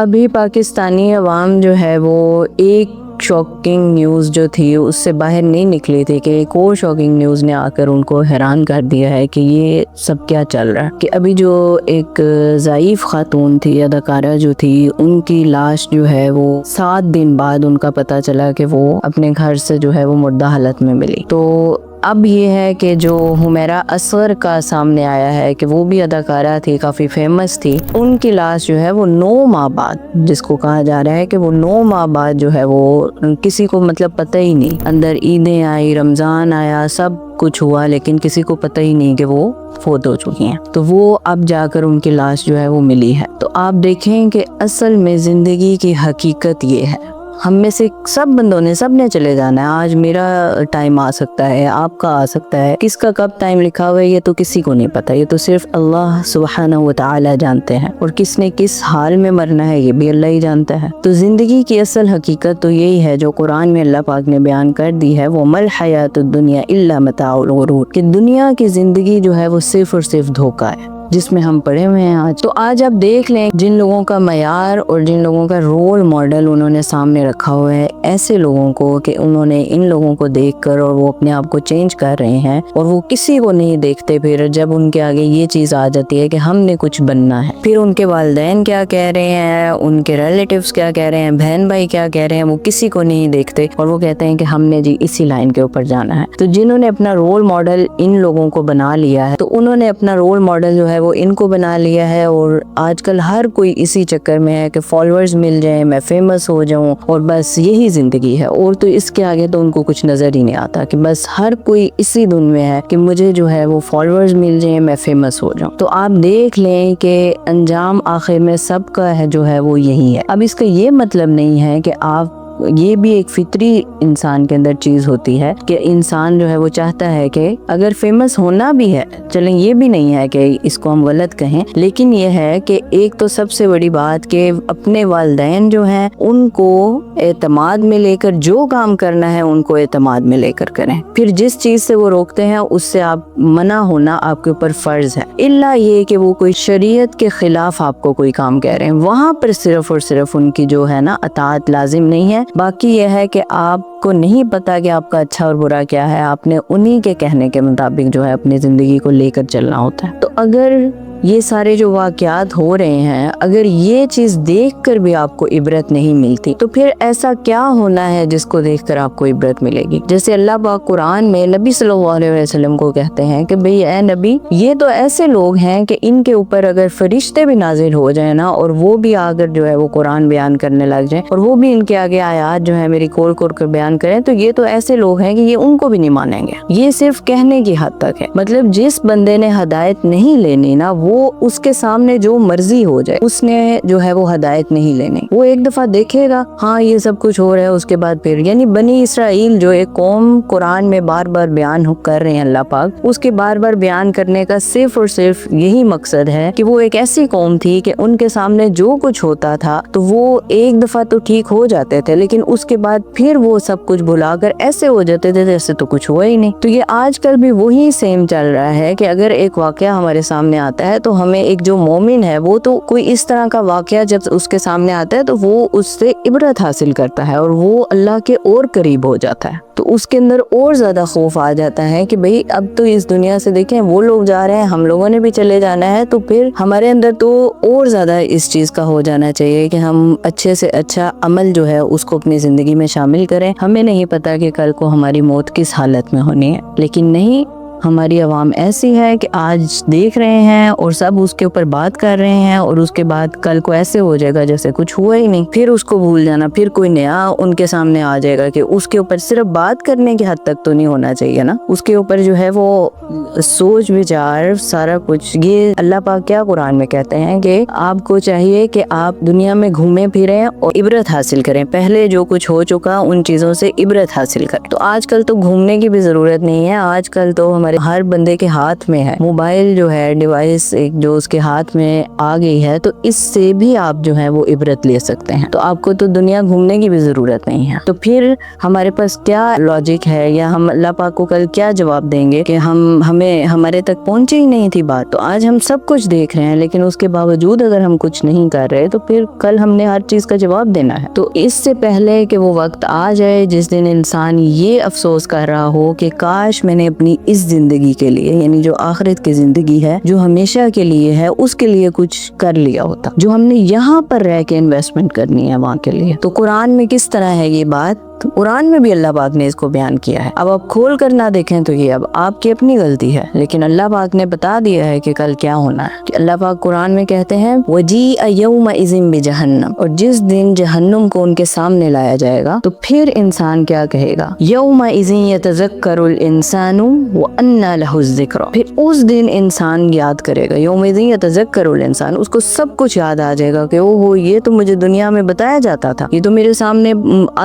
ابھی پاکستانی عوام جو ہے وہ ایک شاکنگ نیوز جو تھی اس سے باہر نہیں نکلی تھی کہ ایک اور شاکنگ نیوز نے آ کر ان کو حیران کر دیا ہے کہ یہ سب کیا چل رہا ہے، کہ ابھی جو ایک ضعیف خاتون تھی، اداکارہ جو تھی، ان کی لاش جو ہے وہ 7 دن بعد ان کا پتہ چلا کہ وہ اپنے گھر سے جو ہے وہ مردہ حالت میں ملی۔ تو اب یہ ہے کہ جو حمیرہ اصغر کا سامنے آیا ہے کہ وہ بھی اداکارہ تھی، کافی فیمس تھی، ان کی لاش جو ہے وہ 9 ماہ بعد، جس کو کہا جا رہا ہے کہ وہ 9 ماہ بعد جو ہے وہ کسی کو مطلب پتہ ہی نہیں، اندر عیدیں آئی، رمضان آیا، سب کچھ ہوا، لیکن کسی کو پتہ ہی نہیں کہ وہ فوت ہو چکی ہیں۔ تو وہ اب جا کر ان کی لاش جو ہے وہ ملی ہے۔ تو آپ دیکھیں کہ اصل میں زندگی کی حقیقت یہ ہے، ہم میں سے سب بندوں نے، سب نے چلے جانا ہے۔ آج میرا ٹائم آ سکتا ہے، آپ کا آ سکتا ہے، کس کا کب ٹائم لکھا ہوا ہے یہ تو کسی کو نہیں پتا، یہ تو صرف اللہ سبحانہ و تعالی جانتے ہیں، اور کس نے کس حال میں مرنا ہے یہ بھی اللہ ہی جانتا ہے۔ تو زندگی کی اصل حقیقت تو یہی ہے جو قرآن میں اللہ پاک نے بیان کر دی ہے، وہ مل حیات الدنیا الا متاع الغرور، کہ دنیا کی زندگی جو ہے وہ صرف اور صرف دھوکہ ہے جس میں ہم پڑے ہوئے ہیں آج۔ تو آج آپ دیکھ لیں جن لوگوں کا معیار اور جن لوگوں کا رول ماڈل انہوں نے سامنے رکھا ہوا ہے، ایسے لوگوں کو کہ انہوں نے ان لوگوں کو دیکھ کر اور وہ اپنے آپ کو چینج کر رہے ہیں، اور وہ کسی کو نہیں دیکھتے، پھر جب ان کے آگے یہ چیز آ جاتی ہے کہ ہم نے کچھ بننا ہے، پھر ان کے والدین کیا کہہ رہے ہیں، ان کے ریلیٹیوز کیا کہہ رہے ہیں، بہن بھائی کیا کہہ رہے ہیں، وہ کسی کو نہیں دیکھتے، اور وہ کہتے ہیں کہ ہم نے جی اسی لائن کے اوپر جانا ہے۔ تو جنہوں نے اپنا رول ماڈل ان لوگوں کو بنا لیا ہے، تو انہوں نے اپنا رول ماڈل جو ہے وہ ان کو بنا لیا ہے، اور آج کل ہر کوئی اسی چکر میں ہے کہ فالوورز مل جائیں، میں فیمس ہو جاؤں، اور بس یہی زندگی ہے، اور تو اس کے آگے تو ان کو کچھ نظر ہی نہیں آتا، کہ بس ہر کوئی اسی دن میں ہے کہ مجھے جو ہے وہ فالوورز مل جائیں، میں فیمس ہو جاؤں۔ تو آپ دیکھ لیں کہ انجام آخر میں سب کا ہے جو ہے وہ یہی ہے۔ اب اس کا یہ مطلب نہیں ہے کہ آپ، یہ بھی ایک فطری انسان کے اندر چیز ہوتی ہے کہ انسان جو ہے وہ چاہتا ہے کہ اگر فیمس ہونا بھی ہے، چلیں یہ بھی نہیں ہے کہ اس کو ہم غلط کہیں، لیکن یہ ہے کہ ایک تو سب سے بڑی بات کہ اپنے والدین جو ہیں ان کو اعتماد میں لے کر جو کام کرنا ہے ان کو اعتماد میں لے کر کریں، پھر جس چیز سے وہ روکتے ہیں اس سے آپ منع ہونا آپ کے اوپر فرض ہے، الا یہ کہ وہ کوئی شریعت کے خلاف آپ کو کوئی کام کہہ رہے ہیں، وہاں پر صرف اور صرف ان کی جو ہے نا اطاعت لازم نہیں ہے۔ باقی یہ ہے کہ آپ کو نہیں پتا کہ آپ کا اچھا اور برا کیا ہے، آپ نے انہی کے کہنے کے مطابق جو ہے اپنی زندگی کو لے کر چلنا ہوتا ہے۔ تو اگر یہ سارے جو واقعات ہو رہے ہیں، اگر یہ چیز دیکھ کر بھی آپ کو عبرت نہیں ملتی، تو پھر ایسا کیا ہونا ہے جس کو دیکھ کر آپ کو عبرت ملے گی؟ جیسے اللہ پاک قرآن میں نبی صلی اللہ علیہ وسلم کو کہتے ہیں کہ بھئی اے نبی، یہ تو ایسے لوگ ہیں کہ ان کے اوپر اگر فرشتے بھی نازل ہو جائیں نا، اور وہ بھی آگر جو ہے وہ قرآن بیان کرنے لگ جائیں، اور وہ بھی ان کے آگے آیات جو ہے میری کھول کھول کر بیان کریں، تو یہ تو ایسے لوگ ہیں کہ یہ ان کو بھی نہیں مانیں گے۔ یہ صرف کہنے کی حد تک ہے، مطلب جس بندے نے ہدایت نہیں لینی نا، وہ اس کے سامنے جو مرضی ہو جائے اس نے جو ہے وہ ہدایت نہیں لینی۔ وہ ایک دفعہ دیکھے گا ہاں یہ سب کچھ ہو رہا ہے، اس کے بعد پھر یعنی بنی اسرائیل جو ایک قوم قرآن میں بار بار بیان کر رہے ہیں اللہ پاک، اس کے بار بار بیان کرنے کا صرف اور صرف یہی مقصد ہے کہ وہ ایک ایسی قوم تھی کہ ان کے سامنے جو کچھ ہوتا تھا تو وہ ایک دفعہ تو ٹھیک ہو جاتے تھے، لیکن اس کے بعد پھر وہ سب کچھ بھلا کر ایسے ہو جاتے تھے جیسے تو کچھ ہوا ہی نہیں۔ تو یہ آج کل بھی وہی سیم چل رہا ہے کہ اگر ایک واقعہ ہمارے سامنے آتا ہے تو ہمیں ایک جو مومن ہے وہ تو کوئی اس طرح کا واقعہ جب اس کے سامنے آتا ہے تو وہ اس سے عبرت حاصل کرتا ہے، اور وہ اللہ کے اور قریب ہو جاتا ہے، تو اس کے اندر اور زیادہ خوف آ جاتا ہے کہ بھئی اب تو اس دنیا سے دیکھیں وہ لوگ جا رہے ہیں، ہم لوگوں نے بھی چلے جانا ہے، تو پھر ہمارے اندر تو اور زیادہ اس چیز کا ہو جانا چاہیے کہ ہم اچھے سے اچھا عمل جو ہے اس کو اپنی زندگی میں شامل کریں۔ ہمیں نہیں پتا کہ کل کو ہماری موت کس حالت میں ہونی ہے، لیکن نہیں، ہماری عوام ایسی ہے کہ آج دیکھ رہے ہیں اور سب اس کے اوپر بات کر رہے ہیں، اور اس کے بعد کل کو ایسے ہو جائے گا جیسے کچھ ہوا ہی نہیں، پھر اس کو بھول جانا، پھر کوئی نیا ان کے سامنے آ جائے گا کہ اس کے اوپر صرف بات کرنے کی حد تک تو نہیں ہونا چاہیے نا، اس کے اوپر جو ہے وہ سوچ وچار سارا کچھ۔ یہ اللہ پاک کیا قرآن میں کہتے ہیں کہ آپ کو چاہیے کہ آپ دنیا میں گھومیں پھریں اور عبرت حاصل کریں، پہلے جو کچھ ہو چکا ان چیزوں سے عبرت حاصل کریں۔ تو آج کل تو گھومنے کی بھی ضرورت نہیں ہے، آج کل تو ہمارے ہر بندے کے ہاتھ میں ہے، موبائل جو ہے ڈیوائس ایک جو اس کے ہاتھ میں آ گئی ہے، تو اس سے بھی آپ جو ہے وہ عبرت لے سکتے ہیں. تو آپ کو تو دنیا گھومنے کی بھی ضرورت نہیں ہے. تو پھر ہمارے پاس کیا لاجک ہے، یا ہم اللہ پاک کو کل کیا جواب دیں گے کہ ہمیں ہمارے تک پہنچی ہی نہیں تھی بات. تو آج ہم سب کچھ دیکھ رہے ہیں، لیکن اس کے باوجود اگر ہم کچھ نہیں کر رہے تو پھر کل ہم نے ہر چیز کا جواب دینا ہے. تو اس سے پہلے کہ وہ وقت آ جائے جس دن انسان یہ افسوس کر رہا ہو کہ کاش میں نے اپنی اس زندگی کے لیے، یعنی جو آخرت کی زندگی ہے، جو ہمیشہ کے لیے ہے، اس کے لیے کچھ کر لیا ہوتا، جو ہم نے یہاں پر رہ کے انویسٹمنٹ کرنی ہے وہاں کے لیے. تو قرآن میں کس طرح ہے یہ بات؟ قرآن میں بھی اللہ پاک نے اس کو بیان کیا ہے. اب آپ کھول کر نہ دیکھیں تو یہ اب آپ کی اپنی غلطی ہے، لیکن اللہ پاک نے بتا دیا ہے کہ کل کیا ہونا ہے. کہ اللہ پاک قرآن میں کہتے ہیں وَجِیءَ يَوْمَئِذٍ بِجَهَنَّمَ، اور جس دن جہنم کو ان کے سامنے لایا جائے گا تو پھر انسان کیا کہے گا؟ يَوْمَئِذٍ يَتَذَكَّرُ الْإِنسَانُ وَأَنَّى لَهُ الذِّكْرَى، پھر اس دن انسان یاد کرے گا. يَوْمَئِذٍ يَتَذَكَّرُ الْإِنسَانُ، اس کو سب کچھ یاد آ جائے گا کہ اوہ یہ تو مجھے دنیا میں بتایا جاتا تھا، یہ تو میرے سامنے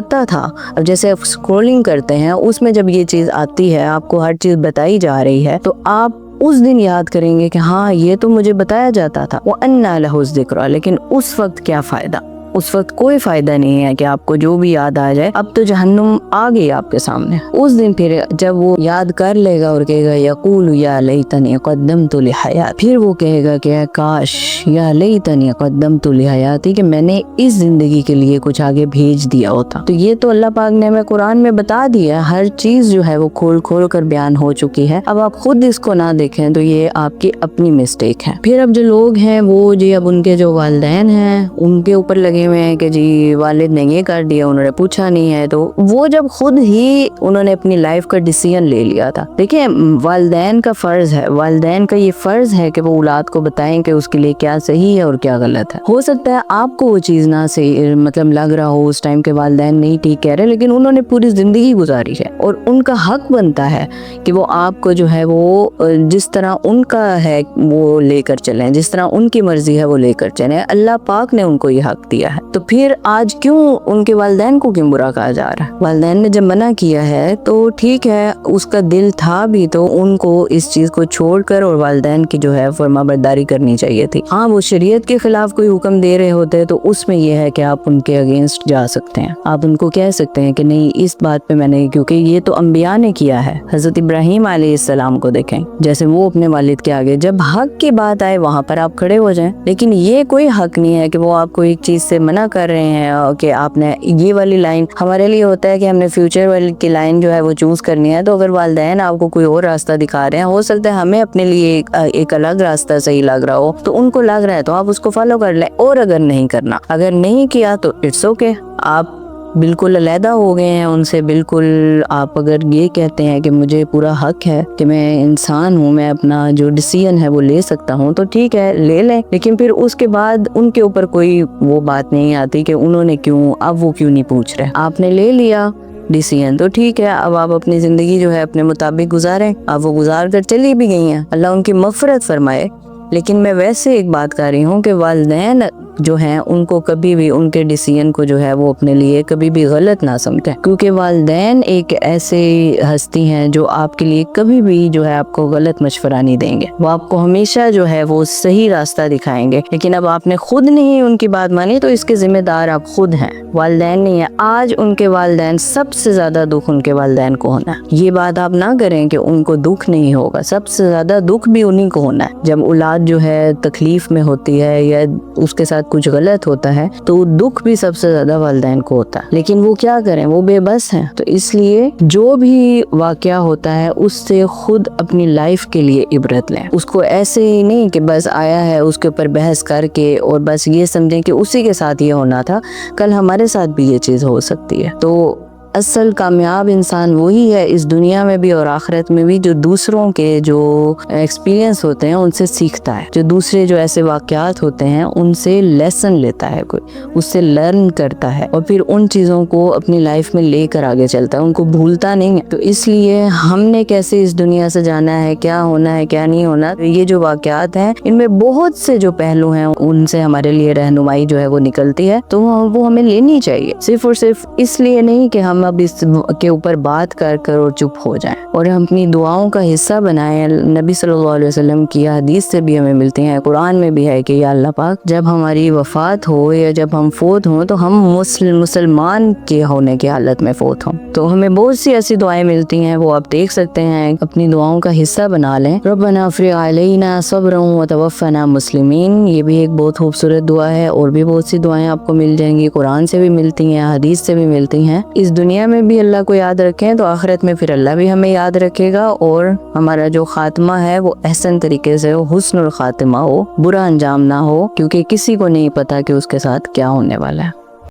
آتا تھا. اب جیسے آپ اسکرولنگ کرتے ہیں، اس میں جب یہ چیز آتی ہے، آپ کو ہر چیز بتائی جا رہی ہے، تو آپ اس دن یاد کریں گے کہ ہاں یہ تو مجھے بتایا جاتا تھا. وَأَنَّى لَهُ الذِّكْرَى، لیکن اس وقت کیا فائدہ؟ اس وقت کوئی فائدہ نہیں ہے کہ آپ کو جو بھی یاد آ جائے. اب تو جہنم آ گئی آپ کے سامنے. اس دن پھر جب وہ یاد کر لے گا اور کہے گا یقول یا لیتنی قدمت لحیاتی، پھر وہ کہے گا کہ کاش، یا لیتنی قدمت لحیاتی، کہ میں نے اس زندگی کے لیے کچھ آگے بھیج دیا ہوتا. تو یہ تو اللہ پاک نے ہمیں قرآن میں بتا دیا، ہر چیز جو ہے وہ کھول کھول کر بیان ہو چکی ہے. اب آپ خود اس کو نہ دیکھیں تو یہ آپ کی اپنی مسٹیک ہے. پھر اب جو لوگ ہیں وہ اب ان کے جو والدین ہیں ان کے اوپر لگے ہوئے ہیں کہ جی والد نے یہ کر دیا، انہوں نے پوچھا نہیں ہے. تو وہ جب خود ہی انہوں نے اپنی لائف کا ڈیسیژن لے لیا تھا. دیکھیں، والدین کا فرض ہے، والدین کا یہ فرض ہے کہ وہ اولاد کو بتائیں کہ اس کے لیے کیا صحیح ہے اور کیا غلط ہے. ہو سکتا ہے آپ کو وہ چیز نہ صحیح مطلب لگ رہا ہو اس ٹائم کے والدین نہیں ٹھیک کہہ رہے، لیکن انہوں نے پوری زندگی گزاری ہے اور ان کا حق بنتا ہے کہ وہ آپ کو جو ہے وہ جس طرح ان کا ہے وہ لے کر چلیں، جس طرح ان کی مرضی ہے وہ لے کر چلیں. اللہ پاک نے ان کو یہ حق دیا ہے. تو پھر آج کیوں ان کے والدین کو کیوں برا کہا جا رہا ہے؟ والدین نے جب منع کیا ہے تو ٹھیک ہے، اس کا دل تھا بھی تو ان کو اس چیز کو چھوڑ کر اور والدین کی جو ہے فرما برداری کرنی چاہیے تھی. ہاں، وہ شریعت کے خلاف کوئی حکم دے رہے ہوتے تو اس میں یہ ہے کہ آپ ان کے اگینسٹ جا سکتے ہیں، آپ ان کو کہہ سکتے ہیں کہ نہیں، اس بات پہ میں نے، کیونکہ یہ تو انبیاء نے کیا ہے. حضرت ابراہیم علیہ السلام کو دیکھیں، جیسے وہ اپنے والد کے آگے جب حق کی بات آئے وہاں پر آپ کھڑے ہو جائیں. لیکن یہ کوئی حق نہیں ہے کہ وہ آپ کو ایک چیز سے منع کر رہے ہیں کہ آپ نے یہ والی لائن. ہمارے لیے ہوتا ہے کہ ہم نے فیوچر والی کی لائن جو ہے وہ چوز کرنی ہے، تو اگر والدین آپ کو کوئی اور راستہ دکھا رہے ہیں، ہو سکتا ہے ہمیں اپنے لیے ایک الگ راستہ صحیح لگ رہا ہو، تو ان کو لگ رہا ہے تو آپ اس کو فالو کر لیں. اور اگر نہیں کرنا، اگر نہیں کیا تو اٹس اوکے، آپ بالکل علیحدہ ہو گئے ہیں ان سے. بالکل آپ اگر یہ کہتے ہیں کہ مجھے پورا حق ہے کہ میں انسان ہوں، میں اپنا جو ڈیسیژن ہے وہ لے سکتا ہوں، تو ٹھیک ہے، لے لیں. لیکن پھر اس کے بعد ان کے اوپر کوئی وہ بات نہیں آتی کہ انہوں نے کیوں، اب وہ کیوں نہیں پوچھ رہے. آپ نے لے لیا ڈیسیژن تو ٹھیک ہے، اب آپ اپنی زندگی جو ہے اپنے مطابق گزاریں. اب وہ گزار کر چلی بھی گئی ہیں، اللہ ان کی مغفرت فرمائے. لیکن میں ویسے ایک بات کر رہی ہوں کہ والدین جو ہیں ان کو کبھی بھی ان کے ڈیسیژن کو جو ہے وہ اپنے لیے کبھی بھی غلط نہ سمجھیں، کیونکہ والدین ایک ایسے ہستی ہیں جو آپ کے لیے کبھی بھی جو ہے آپ کو غلط مشورہ نہیں دیں گے. وہ آپ کو ہمیشہ جو ہے وہ صحیح راستہ دکھائیں گے. لیکن اب آپ نے خود نہیں ان کی بات مانی تو اس کے ذمہ دار آپ خود ہیں، والدین نہیں ہیں. آج ان کے والدین، سب سے زیادہ دکھ ان کے والدین کو ہونا ہے. یہ بات آپ نہ کریں کہ ان کو دکھ نہیں ہوگا، سب سے زیادہ دکھ بھی انہی کو ہونا ہے. جب اولاد جو ہے تکلیف میں ہوتی ہے یا اس کے ساتھ کچھ غلط ہوتا ہے تو دکھ بھی سب سے زیادہ والدین کو ہوتا ہے. لیکن وہ کیا کریں، وہ بے بس ہیں. تو اس لیے جو بھی واقعہ ہوتا ہے اس سے خود اپنی لائف کے لیے عبرت لیں. اس کو ایسے ہی نہیں کہ بس آیا ہے اس کے اوپر بحث کر کے اور بس یہ سمجھیں کہ اسی کے ساتھ یہ ہونا تھا، کل ہمارے ساتھ بھی یہ چیز ہو سکتی ہے. تو اصل کامیاب انسان وہی ہے اس دنیا میں بھی اور آخرت میں بھی جو دوسروں کے جو ایکسپیرینس ہوتے ہیں ان سے سیکھتا ہے، جو دوسرے جو ایسے واقعات ہوتے ہیں ان سے لیسن لیتا ہے، کوئی اس سے لرن کرتا ہے اور پھر ان چیزوں کو اپنی لائف میں لے کر آگے چلتا ہے، ان کو بھولتا نہیں ہے. تو اس لیے ہم نے کیسے اس دنیا سے جانا ہے، کیا ہونا ہے کیا نہیں ہونا، یہ جو واقعات ہیں ان میں بہت سے جو پہلو ہیں ان سے ہمارے لیے رہنمائی جو ہے وہ نکلتی ہے. تو وہ ہمیں لینی چاہیے، صرف اور صرف اس لیے نہیں کہ ہم اب اس کے اوپر بات کر کر اور چپ ہو جائیں اور ہم اپنی دعاؤں کا حصہ بنائیں. نبی صلی اللہ علیہ وسلم کی حدیث سے بھی ہمیں ملتی ہیں, قرآن میں بھی ہے کہ یا اللہ پاک جب ہماری وفات ہو یا جب ہم فوت ہوں تو ہم مسلمان کے ہونے کی حالت میں فوت ہوں. تو ہمیں بہت سی ایسی دعائیں ملتی ہیں, وہ آپ دیکھ سکتے ہیں, اپنی دعاؤں کا حصہ بنا لیں. ربنا افرغ علینا صبرا وتوفنا مسلمین, یہ بھی ایک بہت خوبصورت دعا ہے. اور بھی بہت سی دعائیں آپ کو مل جائیں گی, قرآن سے بھی ملتی ہیں, حدیث سے بھی ملتی ہیں. اس دنیا میں بھی اللہ کو یاد رکھیں تو آخرت میں پھر اللہ بھی ہمیں یاد رکھے گا, اور ہمارا جو خاتمہ ہے وہ احسن طریقے سے ہو, حسن الخاتمہ ہو, برا انجام نہ ہو, کیونکہ کسی کو نہیں پتا کہ اس کے ساتھ کیا ہونے والا ہے.